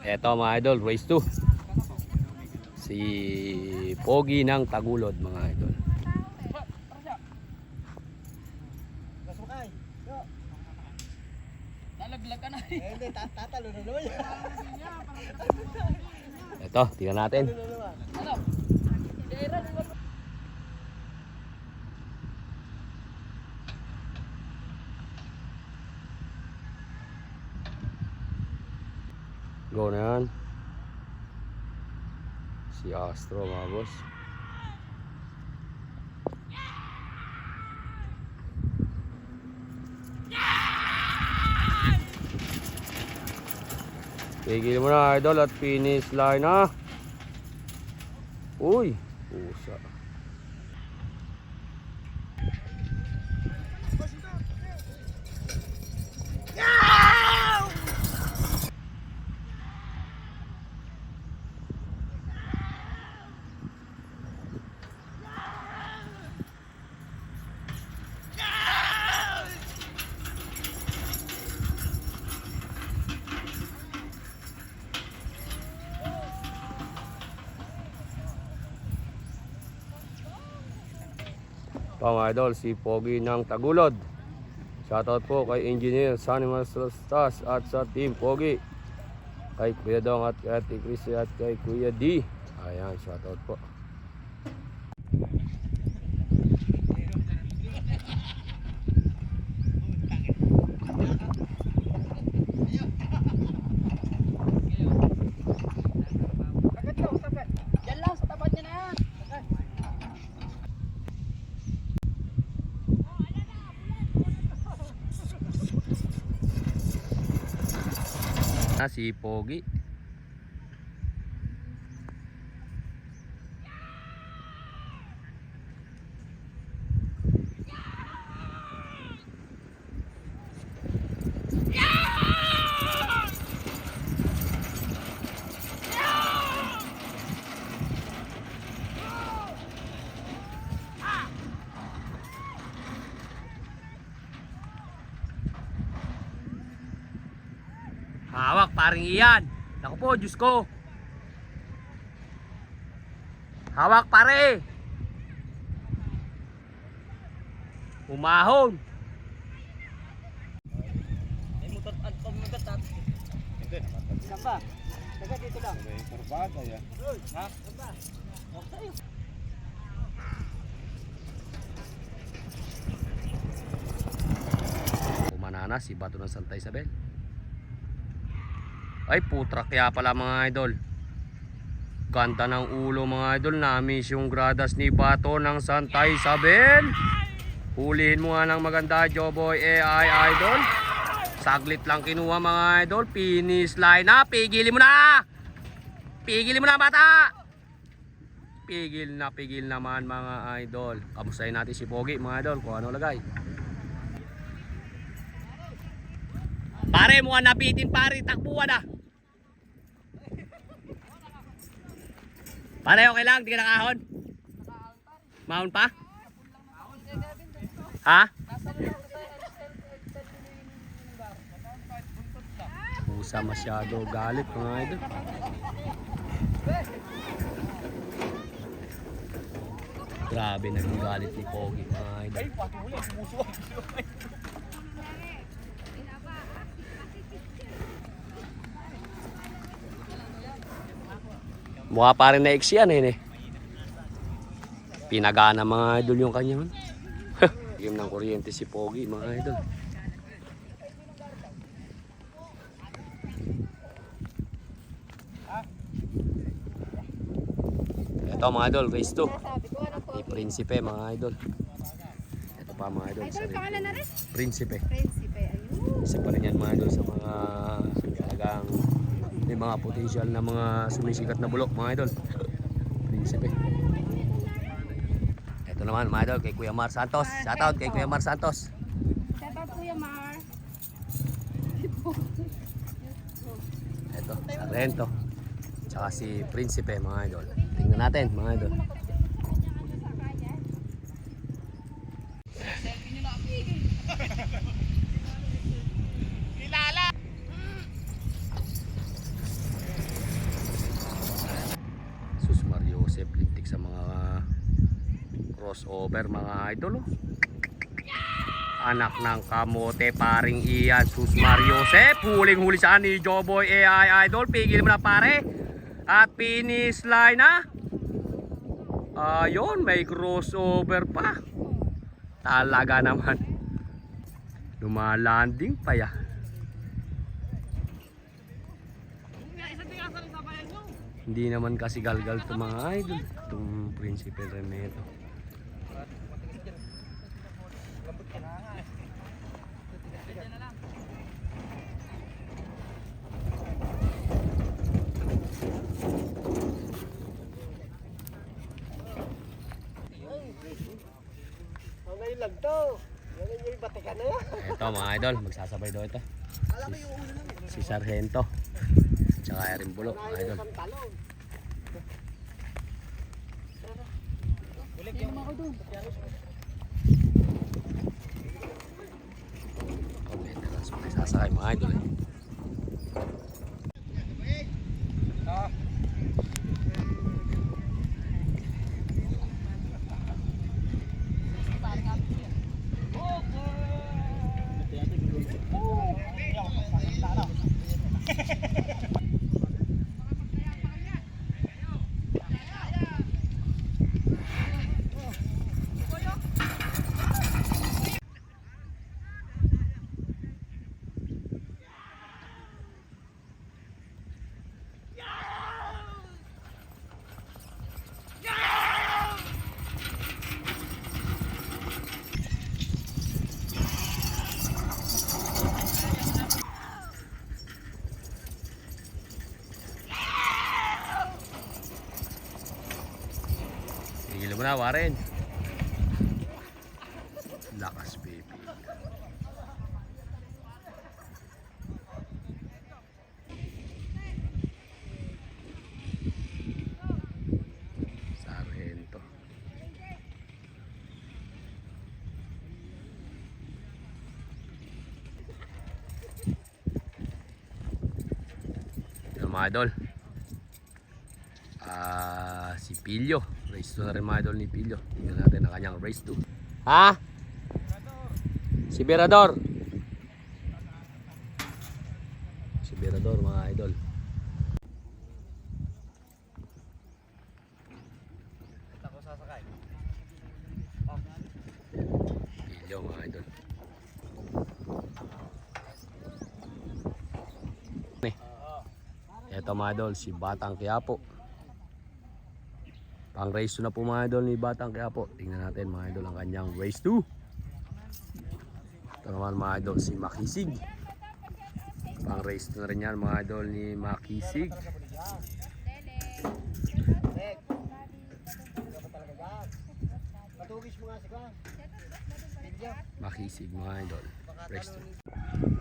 Eto mga idol, race 2. Si Pogi ng Tagulod mga idol. Nalaglag ka na eh. Hindi, tatalo na naman. Eto, tingnan natin. Ano? Go na yan. Si Astro mga boss. Pigil mo na idol at finish line na. Uy, pusa. Mga idol, si Pogi ng Tagulod. Shoutout po kay Engineer Sunny Maslastas at sa Team Pogi. Kay Kuya Dong at kay Ate Chris at kay Kuya D. Ayan, shoutout po. Yan lang, sa tapat niya na yan. Si Pogi. Hawak paring iyan. Naku po, Diyos ko. Hawak pare. Umahon. May motor at pagmagatat. Hindi naman. Saan ba? Daga dito lang. May kurbada yan. Ha? Saan ba? Huwag sa'yo. Umanana si Bato ng Santa Isabel. Ay putra kaya pala mga idol. Ganda ng ulo mga idol. Na-miss yung gradas ni Bato ng Santa Isabel. Hulihin mo nga ng maganda Joboy AI idol. Saglit lang kinuha mga idol. Finish line na. Pigilin mo na. Pigilin mo na bata. Pigil naman mga idol. Kamustahin natin si Pogi mga idol. Kung ano lagay. Pare mo napitin pare. Takbuhan na. Pare okay lang. Di ka nakahon. Mahon pa? Ha? Pusa masyado galit mga idol. Grabe naging galit ni Pogi mga idol. Ay, pati huli. Sumusuwag. Mukha pa rin na-ex yan eh. Pinagana mga idol yung kanya. Game ng kuryente si Pogi mga idol. Ito mga idol, race 2. Ni Prinsipe mga idol. Ito pa mga idol. Idol, pangalan na rin? Prinsipe. Prinsipe, ayun. Isa pa rin yan mga idol sa mga talagang may mga potential na mga sumisikat na bulok mga idol. Prinsipe. Ito naman mga idol kay Kuya Mar Santos. Shoutout kay Kuya Mar Santos. Shoutout Kuya Mar. Ito, Sarento. Tsaka si Prinsipe mga idol. Tingnan natin mga idol. crossover mga idol. Oh. Anak ng kamote, paring Ian Sus Mariosep. Huling-huli saan ni Joboy AI Idol. Pigil mo na pare. At finish line na. Ayun, may crossover pa. Talaga naman. Lumalanding pa ya. Hindi naman kasi galgal to mga idol. Itong Principal Remeto. Ngayon lang to. Ngayon yung batikan na yan. Ito mga idol, magsasabay daw ito. Si Sargento. Tsaka Erin Bulo mga idol. Okay, tapos magsasakay mga idol eh. Tigil mo na, Warren. Lakas, baby. Sargento. Yung mga idol. Si Pilyo. Race 2 na rin mga idol ni Pilyo. Tingnan natin ang kanyang race 2. Ha? Si Berador. Si Berador mga idol. Ako sasakay. Pilyo mga idol. Ito mga idol, si Batang Quiapo. Pang race 2 na po mga idol ni Batang Quiapo. Tingnan natin mga idol ang kanyang race 2. Ito naman mga idol si Makisig. Pang race 2 na rin yan mga idol ni Makisig. Matugis mo nga si Kwan. Makisig mga idol. Race 2.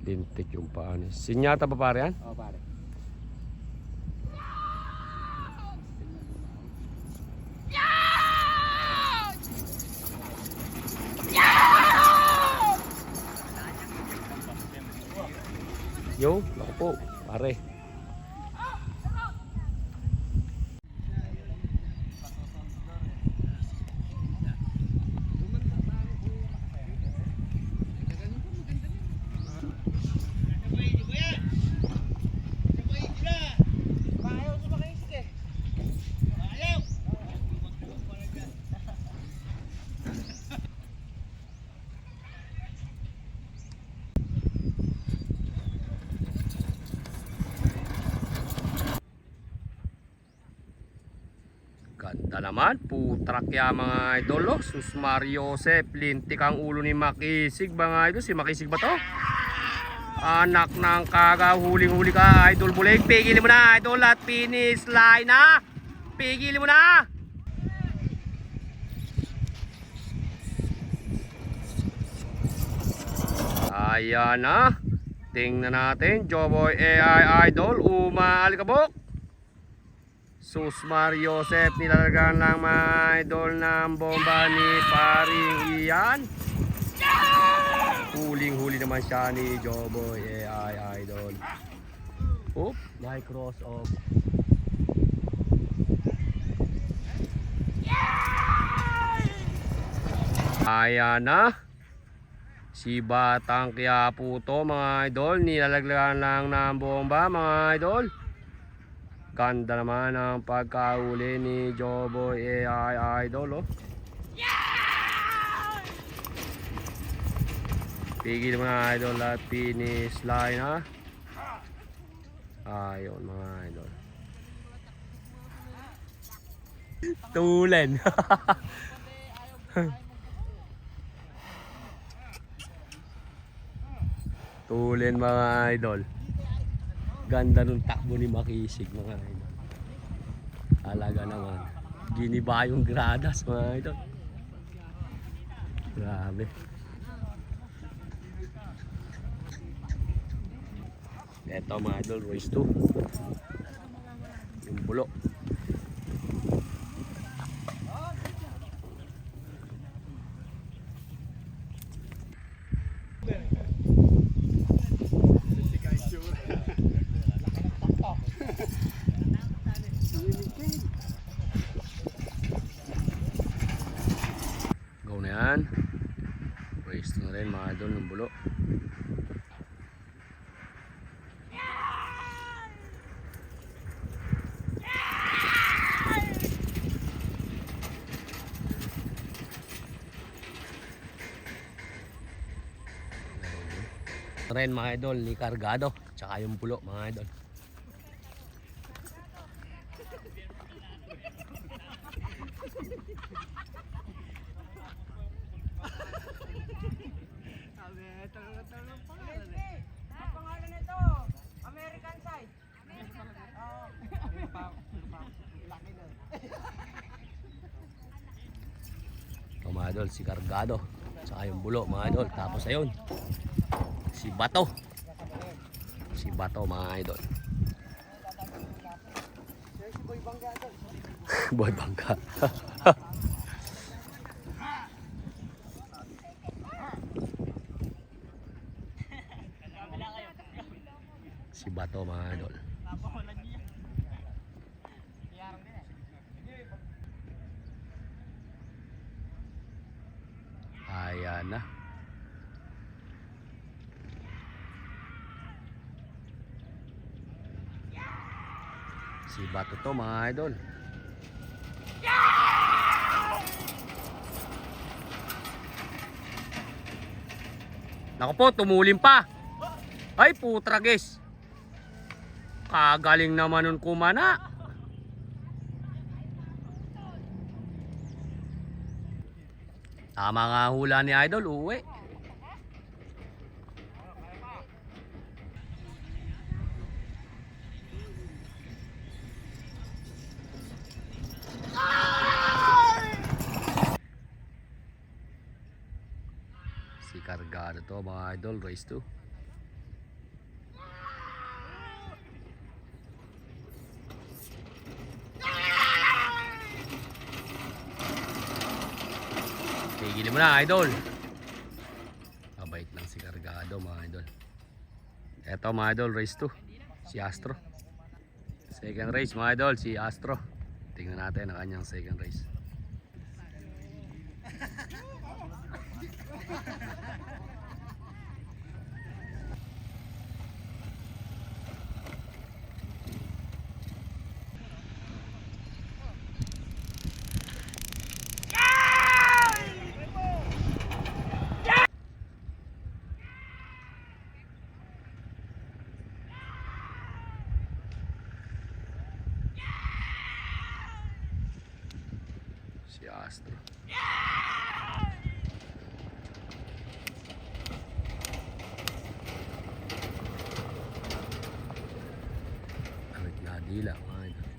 Lintik yung paan. Sinyata pa pare yan? Oo pare. Yo, ako po, pare. Ganda naman, putrak ya mga idol. Oh. Sus Mario Joseph, lintik ang ulo ni Makisig mga idol. Si Makisig ba to? Anak ng kaga, huling-huli ka idol Bulig. Pigilin mo na idol at finish line na. Pigilin mo na. Ayan na. Tingnan natin, Joboy AI idol, umaalikabok. Sus Mario Joseph, nilalagyan lang mga idol ng bomba ni paring Ian. Huling-huli naman siya ni Joboy AI idol. Oop, may cross off. Ayan na. Si Batang Quiapo to mga idol, nilalagyan lang ng bomba mga idol. Ganda naman ang pagkahuli ni Joboy AI idol. Oh. Pigil mo na idol at finish line ha. Ayun mga idol. Tulen. Tulen mga idol. Ganda nung takbo ni Makisig mga idol. Alaga naman. Giniba yung gradas mga idol. Grabe. Eto mga idol, race 2. Yung bulo. Go na yan. Race na rin mga idol ng bulo. Ren mga idol ni Cargado tsaka yung pulo mga idol. Ang pangalan nito, American side. Laki na. Ito mga idol si Cargado tsaka yung bulo mga idol. Tapos ayun si Bato. Si Bato mga idol. Si Boy Bangga ito. Boy Bangka. Si Bato mga idol. Ayan na. Si Bato to mga idol. Naku po, tumulin pa. Ay putragis. Kagaling naman nun kumana. Tama nga hula ni idol, uwi. Si Cargado to mga idol, race 2. Tigilin mo na idol. Mabait lang si Cargado mga idol. Eto mga idol, race 2. Si Astro. Second race mga idol, si Astro. Tingnan natin ang kanyang second race. Astro. Awit nadila mga idol.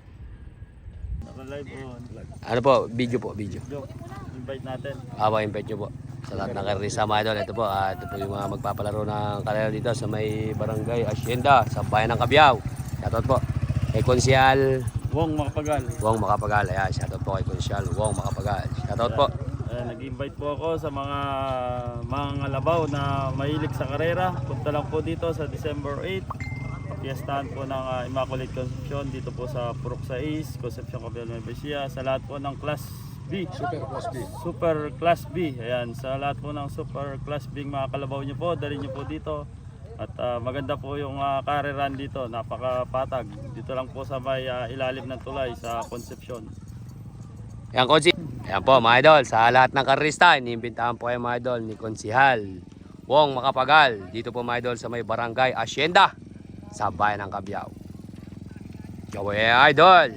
Naka-live on. Ano po? Video po, video. Joke. Invite natin. Invite nyo po sa lahat ng karisa mga idol. Ito po, ito po yung mga magpapalaro ng kalero dito sa may barangay Hacienda sa bayan ng Cabiao. Shoutout po kay Konsyal Wong Makapagal. Wong Makapagal. Ayan, shoutout po kay Konsyal Wong Makapagal. Shoutout po. Nag-invite po ako sa mga labaw na mahilig sa karera. Punta lang po dito sa December 8. Fiestahan po ng Immaculate Concepcion dito po sa Purok 6, Concepcion Cabiao Nueva Ecija. Sa lahat po ng Class B. Super Class B. Ayan, sa lahat po ng Super Class B mga kalabaw nyo po, dali nyo po dito. At maganda po yung kareran dito, napakapatag. Dito lang po sa may ilalim ng tulay sa Concepcion. Ayan, Konsi. Ayan po mga idol, sa lahat ng karista, iniimbitahan po kayo mga idol ni Konsihal Wong Makapagal. Dito po mga idol sa may barangay Hacienda sa bayan ng Cabiao. Yo, idol.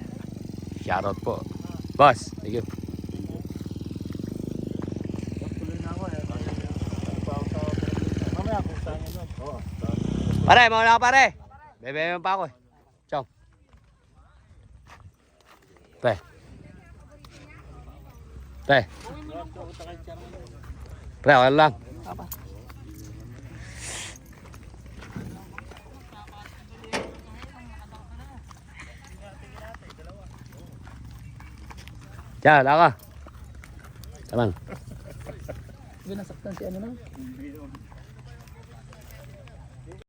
Shoutout po. Boss, thank you. Mamaya kung saan yun. Oo. Pare, mauna ka pare. Bebe mo pa ako eh. Ciao. Pre. Pre. Pre, okay lang. Diyan, wala ka. Taman. Binasaktan si ano na?